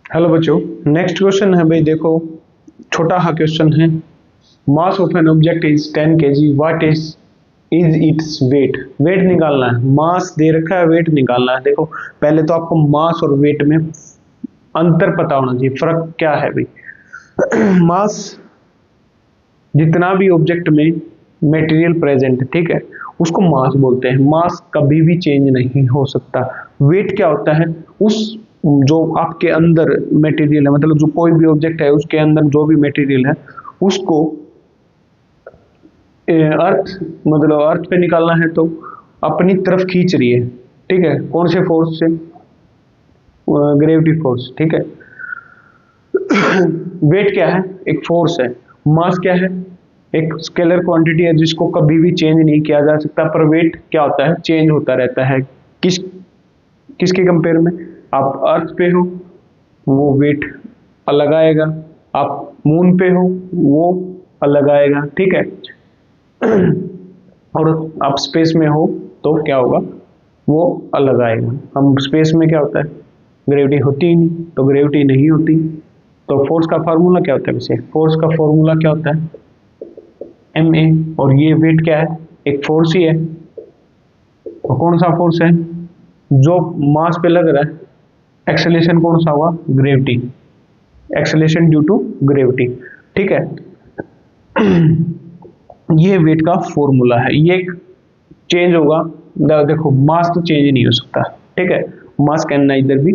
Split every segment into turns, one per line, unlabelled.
Hello बच्चों, next question है भाई। देखो, छोटा सा क्वेश्चन है। Mass of an object is 10 KG, what is its weight. Weight निकालना है, मास दे रखा है, वेट निकालना है। देखो, पहले तो आपको मास और वेट में अंतर पता होना चाहिए, फर्क क्या है भाई। मास, जितना भी ऑब्जेक्ट में मटेरियल प्रेजेंट है, ठीक है, उसको मास बोलते हैं। मास कभी भी चेंज नहीं हो सकता। वेट क्या होता है, उस जो आपके अंदर मटेरियल है, मतलब जो कोई भी ऑब्जेक्ट है उसके अंदर जो भी मटेरियल है उसको अर्थ, मतलब अर्थ पे निकालना है तो अपनी तरफ खींच रही है, ठीक है। कौन से फोर्स से? ग्रेविटी फोर्स, ठीक है। वेट क्या है? एक फोर्स है। मास क्या है? एक स्केलर क्वांटिटी है जिसको कभी भी चेंज नहीं किया जा सकता। पर वेट क्या होता है? चेंज होता रहता है। किसके कंपेयर में? आप अर्थ पे हो, वो वेट अलग आएगा। आप मून पे हो, वो अलग आएगा, ठीक है। और आप स्पेस में हो तो क्या होगा? वो अलग आएगा। हम स्पेस में क्या होता है? ग्रेविटी होती ही नहीं, तो ग्रेविटी नहीं होती। तो फोर्स का फार्मूला क्या होता है? वैसे फोर्स का फॉर्मूला क्या होता है? M A. और ये वेट क्या है? एक फोर्स ही है। और कौन सा फोर्स है जो मास पे लग रहा है? एक्सेलेरेशन कौन सा हुआ? Gravity. Acceleration due to gravity, ठीक है। ये वेट का फॉर्मूला है। ये चेंज होगा। देखो, मास तो चेंज नहीं हो सकता, ठीक है। मास कैन नाइदर बी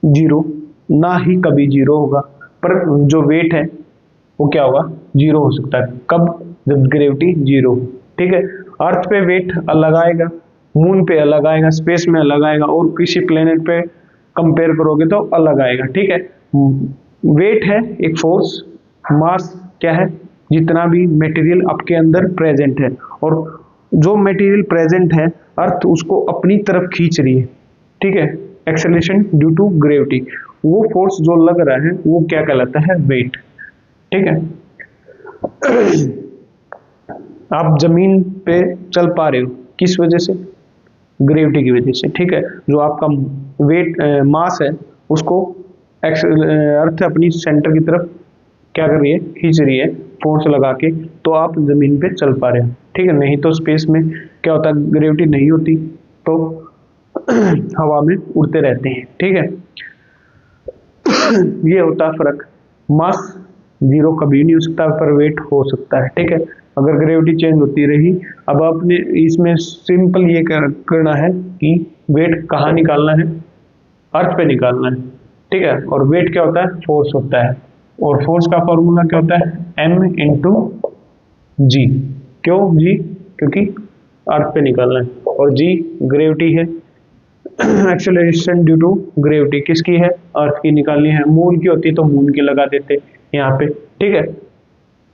जीरो, ना ही कभी जीरो होगा। पर जो वेट है वो क्या होगा? जीरो हो सकता है। कब? जब ग्रेविटी जीरो, ठीक है। अर्थ पे वेट अलग आएगा, मून पे अलग आएगा, स्पेस में अलग आएगा, और किसी प्लेनेट पे कंपेयर करोगे तो अलग आएगा, ठीक है। वेट है एक फोर्स, मास क्या है? जितना भी मटेरियल आपके अंदर प्रेजेंट है, और जो मटेरियल प्रेजेंट है अर्थ उसको अपनी तरफ खींच रही है, ठीक है। एक्सेलरेशन ड्यू टू ग्रेविटी, वो फोर्स जो लग रहा है वो क्या कहलाता है? वेट, ठीक है। आप जमीन पे चल पा रहे हो, किस वजह से? ग्रेविटी की वजह से, ठीक है। जो आपका वेट मास है उसको अर्थ अपनी सेंटर की तरफ क्या कर रही है? खींच रही है फोर्स लगा के, तो आप जमीन पे चल पा रहे हो, ठीक है। नहीं तो स्पेस में क्या होता है? ग्रेविटी नहीं होती तो हवा में उड़ते रहते हैं, ठीक है। ये होता है फर्क। मास जीरो कभी नहीं हो सकता, पर वेट हो सकता है, ठीक है। अगर ग्रेविटी चेंज होती रही, अब आपने इसमें सिंपल ये करना है कि वेट कहाँ निकालना है? अर्थ पे निकालना है, ठीक है। और वेट क्या होता है? फोर्स होता है। और फोर्स का फॉर्मूला क्या होता है? एम इंटू जी। क्यों जी? क्योंकि अर्थ पे निकालना है, और जी ग्रेविटी है। एक्सेलरेशन ड्यू टू ग्रेविटी किसकी है? अर्थ की निकालनी है। मून की होती तो मून की लगा देते यहाँ पे, ठीक है।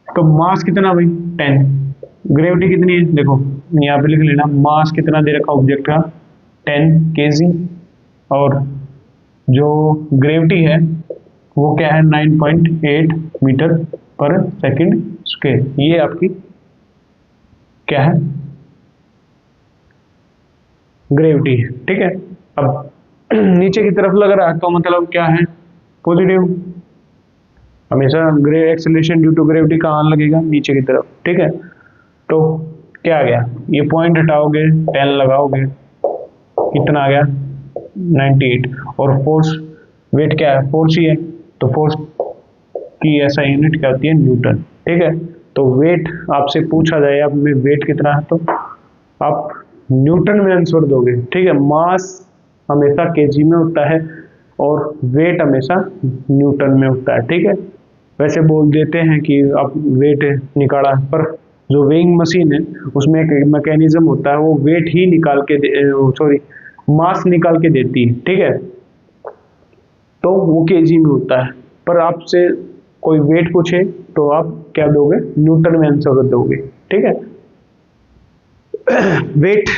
तो मास कितना भाई? 10। ग्रेविटी कितनी है? देखो यहाँ पे लिख लेना, मास कितना दे रखा ऑब्जेक्ट का? 10 केजी। और जो ग्रेविटी है वो क्या है? 9.8 मीटर पर सेकंड स्क्वायर। ये आपकी क्या है? ग्रेविटी है, ठीक है। अब नीचे की तरफ लग रहा है तो मतलब क्या है? पॉजिटिव। हमेशा ग्रे एक्सेलरेशन ड्यू टू ग्रेविटी कहाँ लगेगा? नीचे की तरफ, ठीक है। तो क्या आ गया? ये पॉइंट हटाओगे, 10 लगाओगे, कितना आ गया? 98। और फोर्स, वेट क्या है? फोर्स ही है, तो फोर्स की ऐसा यूनिट क्या होती है? न्यूटन, ठीक है। तो वेट आपसे पूछा जाए अब में वेट कितना है, तो आप न्यूटन में आंसर दोगे, ठीक है। मास हमेशा केजी में होता है और वेट हमेशा न्यूटन में होता है, ठीक है। वैसे बोल देते हैं कि आप वेट निकाला, पर जो वेइंग मशीन है उसमें एक मैकेनिज्म होता है, वो वेट ही निकाल के सॉरी मास निकाल के देती है, ठीक है। तो वो केजी में होता है। पर आपसे कोई वेट पूछे तो आप क्या दोगे? न्यूटन में आंसर दोगे, ठीक है। वेट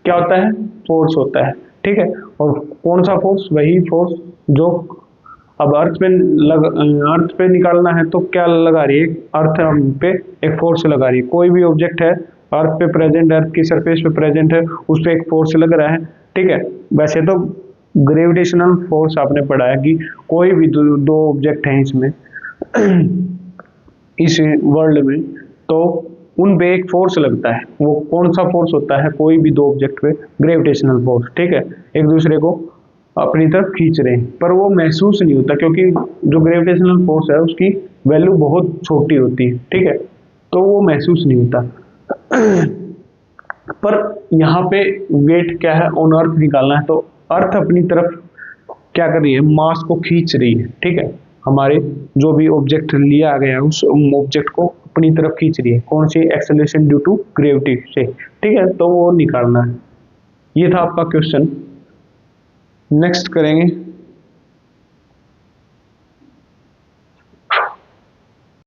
क्या होता है? फोर्स होता है, ठीक है। और कौन सा फोर्स? वही फोर्स जो अब अर्थ पे निकालना है तो क्या लगा रही है? अर्थ पे एक फोर्स लगा रही है। कोई भी ऑब्जेक्ट है अर्थ पे प्रेजेंट, अर्थ की सरफेस पे प्रेजेंट है, उस पे एक फोर्स लग रहा है, ठीक है। वैसे तो ग्रेविटेशनल फोर्स आपने पढ़ा है कि कोई भी दो ऑब्जेक्ट हैं इसमें इस वर्ल्ड में, तो उन पे एक फोर्स लगता है। वो कौन सा फोर्स होता है? कोई भी दो ऑब्जेक्ट पे ग्रेविटेशनल फोर्स, ठीक है, एक दूसरे को अपनी तरफ खींच रहे हैं, पर वो महसूस नहीं होता क्योंकि जो ग्रेविटेशनल फोर्स है उसकी वैल्यू बहुत छोटी होती है, ठीक है, तो वो महसूस नहीं होता। पर यहाँ पे वेट क्या है, ऑन अर्थ निकालना है, तो अर्थ अपनी तरफ क्या कर रही है? मास को खींच रही है, ठीक है, हमारे जो भी ऑब्जेक्ट लिया गया है उस ऑब्जेक्ट को अपनी तरफ खींच रही है। कौन सी? एक्सेलरेशन ड्यू टू ग्रेविटी से, ठीक है, तो वो निकालना है। ये था आपका क्वेश्चन। नेक्स्ट करेंगे